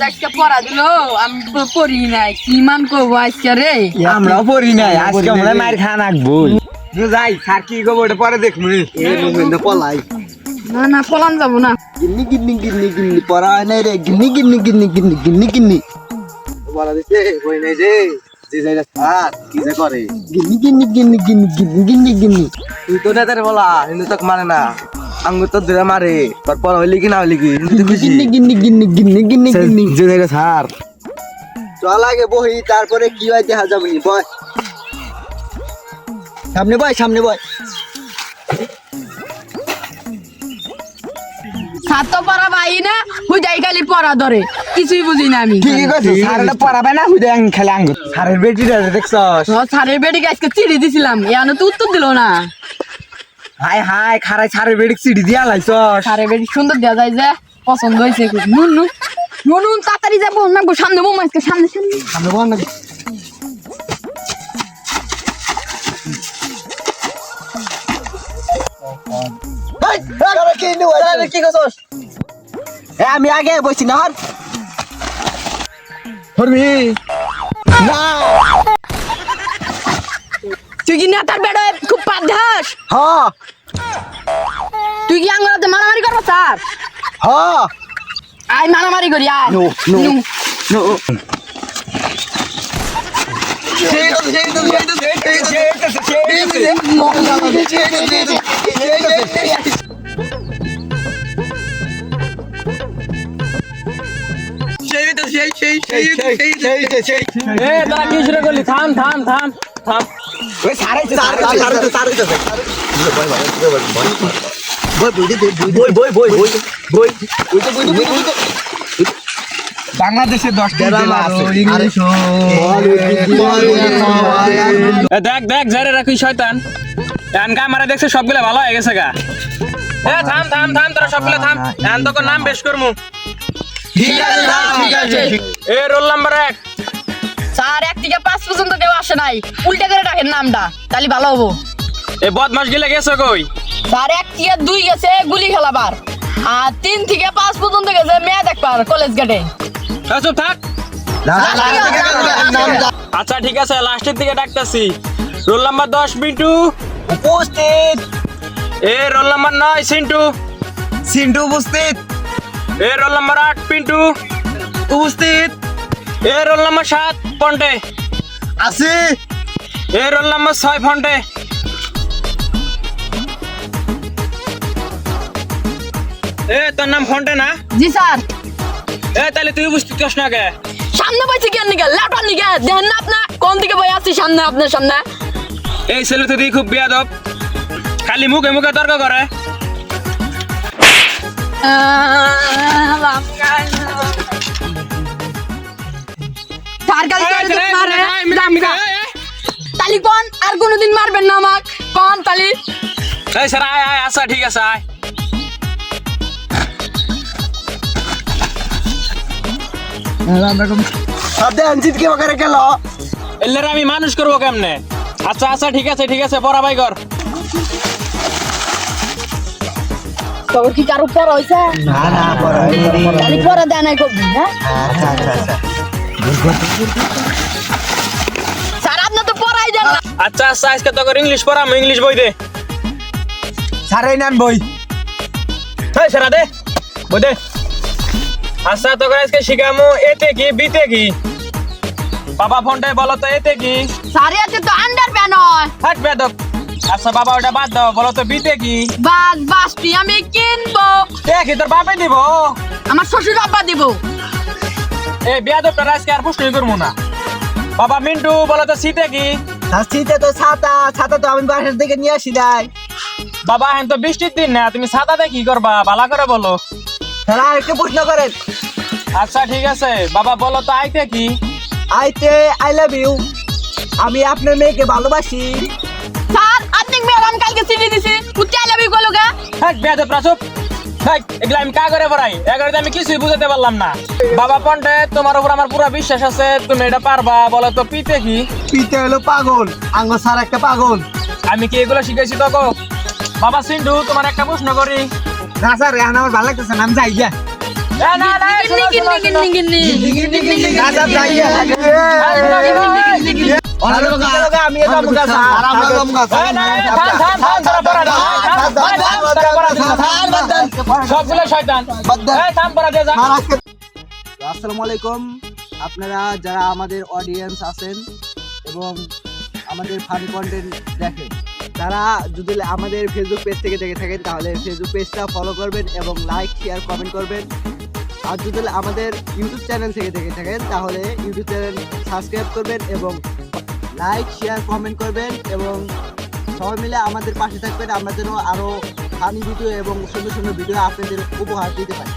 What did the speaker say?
আজকে পড়া দিল আমি পড়ি নাই কি মান করবো আজকে রে আমরাও পড়ি নাই আজকে আমরা মার খান আঁকবো যাই স্যার কি করবো ওটা পরে দেখবো পলাই না না পলান যাবো না গিন্নি গিন্নি গিন্নি গিন্নি পড়া হয় নাই রে গিন্নি গিন্নি গিন্নি গিন্নি গিন্নি গিন্নি বলা দিছে হই নাই যে যাইরা স্যার কি যে করে গিন্নি গিন্নি গিন্নি গিন্নি গিন্নি গিন্নি গিন্নি তুই তো নেতারে বলা কিন্তু তোকে মানে না আঙ্গুর তো ধরে মারে তোর পড়া হইলি কি না হইলি কি গিন্নি গিন্নি গিন্নি গিন্নি গিন্নি গিন্নি যে যাইরা স্যার চল আগে বহি তারপরে কি হয় দেখা যাবে নি বয় সামনে বয় ছাত্র পড়া ভাই না হুজাই খালি পড়া ধরে কিছুই বুঝি না আমি ঠিকই কইছিস স্যার এটা পড়াবে না হুদে আং খেলে আঙ্গুর স্যারের বেটিটা দেখছস স্যারের বেটিকে আজকে চিঠি দিছিলাম এখানে তো উত্তর দিল না হাই হাই খারাই স্যারের বেটি সিডি দিয়া লাইছস স্যারের বেটি সুন্দর দেওয়া যায় যে পছন্দ হয়েছে নুন নুন নুন নুন তাড়াতাড়ি যাবো না সামনে বোম আজকে সামনে বল না কি করছস আমি আগে বসছি না হর হরবি না তুই কি নেতার বেড়ে খুব পাধাস হ্যাঁ তুই কি আঙ্গুলাতে মারামারি করবো স্যার হ্যাঁ আয় মারামারি করি আয় নো নো নু। নো তোরা কি শুরু করলি থাম ওই স্যার বাংলাদেশে 10টা জেলা আছে দেখ দেখ যারে রাখি শয়তান এনকা আমারে দেখছে সবগুলা ভালো হয়ে গেছে গা থাম তোরা সবগুলা থাম এন তোর নাম বেশ করমু এ রোল নাম্বার 1 স্যার 1 থেকে 5 পর্যন্ত কেউ আসে নাই উল্টা করে রাখেন নামটা তাহলে ভালো হবো এ বদমাস গিলে গেছে কই স্যার 1 থেকে 2 গেছে গুলি খেলাবার আর 3 থেকে 5 পর্যন্ত গেছে মেয়ে দেখবার কলেজ গেটে চুপ থাক আচ্ছা ঠিক আছে লাস্টের দিকে ডাকতাছি রোল নাম্বার 10 মিন্টু উপস্থিত এ রোল নাম্বার 9 সিন্টু সিন্টু উপস্থিত এ রোল নাম্বার 8 পিন্টু উপস্থিত এ রোল নাম্বার 7 পন্টে আছে এ রোল নাম্বার 6 ফন্টে এ তোর নাম ফন্টে না জি স্যার এ তাহলে তুই বুঝতে চাস না কে সামনে বসে কেন নিকে ল্যাপটপ নিকে দেখেন না আপনি কোন দিকে বই আছি সামনে আপনার সামনে এই ছেলে তো খুব বেয়াদব খালি মুখে মুখে তর্ক করে স্যার কাল তালি কোন আর কোনদিন মারবেন না আমাক কোন তালি এই স্যার আয় আয় আচ্ছা ঠিক আছে আয় আপনি আনজিত কে বকারে গেল এলেরে আমি মানুষ করবো কেমনে আচ্ছা আচ্ছা ঠিক আছে পড়া বাই কর তোর কি কারো পড়া হইছে না না পড়া তালি পড়া দেয় নাই করবি হ্যাঁ স্যার আপনি তো পড়াই দেন না আচ্ছা আজকে তোর ইংলিশ পড়াম ইংলিশ বই দে স্যারের নাম বই এই স্যার দে বই দে আচ্ছা তোকে আজকে শিখামু এতে কি বিতে কি বাবা ফোনটাই বলো তো এতে কি স্যার এতে তো আন্ডার প্যান হয় হাট বেদব আচ্ছা বাবা ওটা বাদ দাও বলো তো বিতে কি বাসটি আমি কিনবো দেখি তোর বাপে দিব আমার শ্বশুর আব্বা দিব এই বেদবটা আজকে আর প্রশ্নই করবো না বাবা মিন্টু বলো তো শীতে কি শীতে তো ছাতা তো আমি বাসার থেকে নিয়ে আসি নাই বাবা এখন তো বৃষ্টির দিন না তুমি ছাতাতে কি করবা ভালো করে বলো তাহলে আরেকটা প্রশ্ন করেন আচ্ছা ঠিক আছে বাবা বলো তো আইতে কি আইতে আই লাভ ইউ আমি আপনার মেয়েকে ভালোবাসি স্যার আপনি ম্যাডাম কালকে চিঠি দিছি উঠে আলাবি কলগা হ্যাঁ বেদব রাসুপ ভাই এগুলা আমি কা করে পড়াই এগারোতে আমি কিছুই বুঝাতে পারলাম না বাবা পন্টে তোমার উপর আমার পুরো বিশ্বাস আছে তুমি এটা পারবা বলো তো পিতে কি পিতে হলো পাগল আঙ্গ স্যার একটা পাগল আমি কি এগুলো শিখাইছি তোকে বাবা সিন্টু তোমার একটা প্রশ্ন করি না স্যার এখন আমার ভালো লাগতেছে না আমি যাই গিয়া না না গিন্নি গিন্নি গিন্নি দাদা যাইয়া লাগে আমি এটা মুখা স্যার আমরা মুখা সবগুলো শয়তান থাম পড়া দে যা আসসালামু আলাইকুম আপনারা যারা আমাদের অডিয়েন্স আছেন এবং আমাদের ফানি কন্টেন্ট দেখেন তারা যদি আমাদের ফেসবুক পেজ থেকে দেখে থাকেন তাহলে ফেসবুক পেজটা ফলো করবেন এবং লাইক শেয়ার কমেন্ট করবেন আর যদি আমাদের ইউটিউব চ্যানেল থেকে দেখে থাকেন তাহলে ইউটিউব চ্যানেল সাবস্ক্রাইব করবেন এবং লাইক শেয়ার কমেন্ট করবেন এবং সবাই মিলে আমাদের পাশে থাকবেন আমরা যেন আরও ফানি ভিডিও এবং সুন্দর সুন্দর ভিডিও আপনাদের উপহার দিতে পারি।